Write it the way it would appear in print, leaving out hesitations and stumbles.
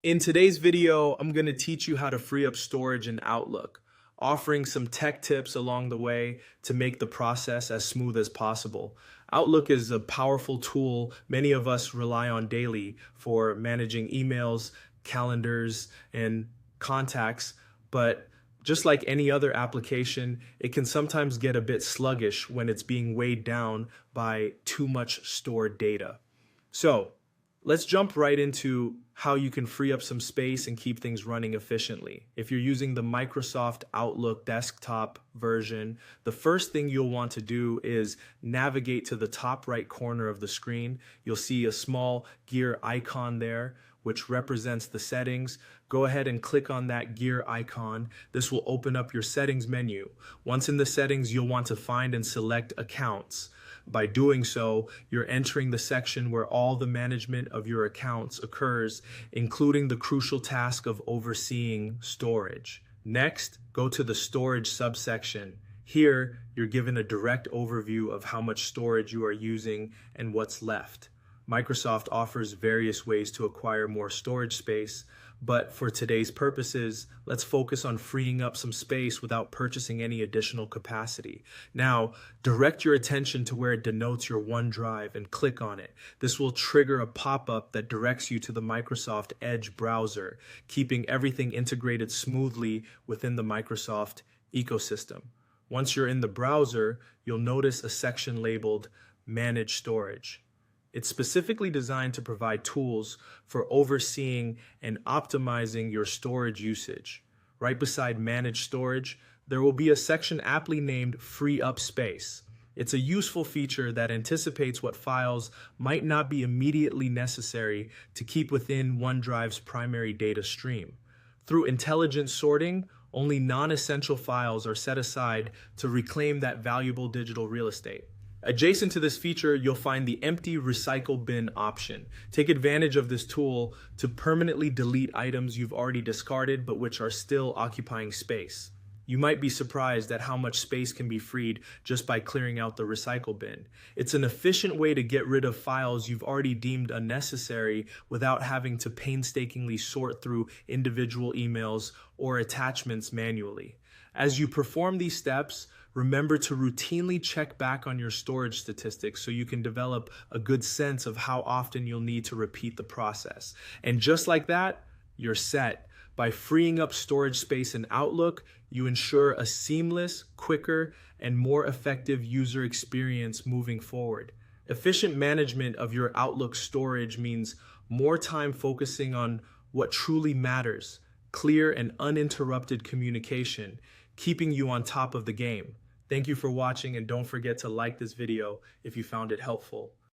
In today's video, I'm going to teach you how to free up storage in Outlook, offering some tech tips along the way to make the process as smooth as possible. Outlook is a powerful tool many of us rely on daily for managing emails, calendars, and contacts, but just like any other application, it can sometimes get a bit sluggish when it's being weighed down by too much stored data. So, let's jump right into how you can free up some space and keep things running efficiently. If you're using the Microsoft Outlook desktop version, the first thing you'll want to do is navigate to the top right corner of the screen. You'll see a small gear icon there, which represents the settings. Go ahead and click on that gear icon. This will open up your settings menu. Once in the settings, you'll want to find and select accounts. By doing so, you're entering the section where all the management of your accounts occurs, including the crucial task of overseeing storage. Next, go to the storage subsection. Here, you're given a direct overview of how much storage you are using and what's left. Microsoft offers various ways to acquire more storage space, but for today's purposes, let's focus on freeing up some space without purchasing any additional capacity. Now, direct your attention to where it denotes your OneDrive and click on it. This will trigger a pop-up that directs you to the Microsoft Edge browser, keeping everything integrated smoothly within the Microsoft ecosystem. Once you're in the browser, you'll notice a section labeled Manage Storage. It's specifically designed to provide tools for overseeing and optimizing your storage usage. Right beside Manage Storage, there will be a section aptly named Free Up Space. It's a useful feature that anticipates what files might not be immediately necessary to keep within OneDrive's primary data stream. Through intelligent sorting, only non-essential files are set aside to reclaim that valuable digital real estate. Adjacent to this feature, you'll find the empty recycle bin option. Take advantage of this tool to permanently delete items you've already discarded but which are still occupying space. You might be surprised at how much space can be freed just by clearing out the recycle bin. It's an efficient way to get rid of files you've already deemed unnecessary without having to painstakingly sort through individual emails or attachments manually. As you perform these steps, remember to routinely check back on your storage statistics so you can develop a good sense of how often you'll need to repeat the process. And just like that, you're set. By freeing up storage space in Outlook, you ensure a seamless, quicker, and more effective user experience moving forward. Efficient management of your Outlook storage means more time focusing on what truly matters, clear and uninterrupted communication, keeping you on top of the game. Thank you for watching, and don't forget to like this video if you found it helpful.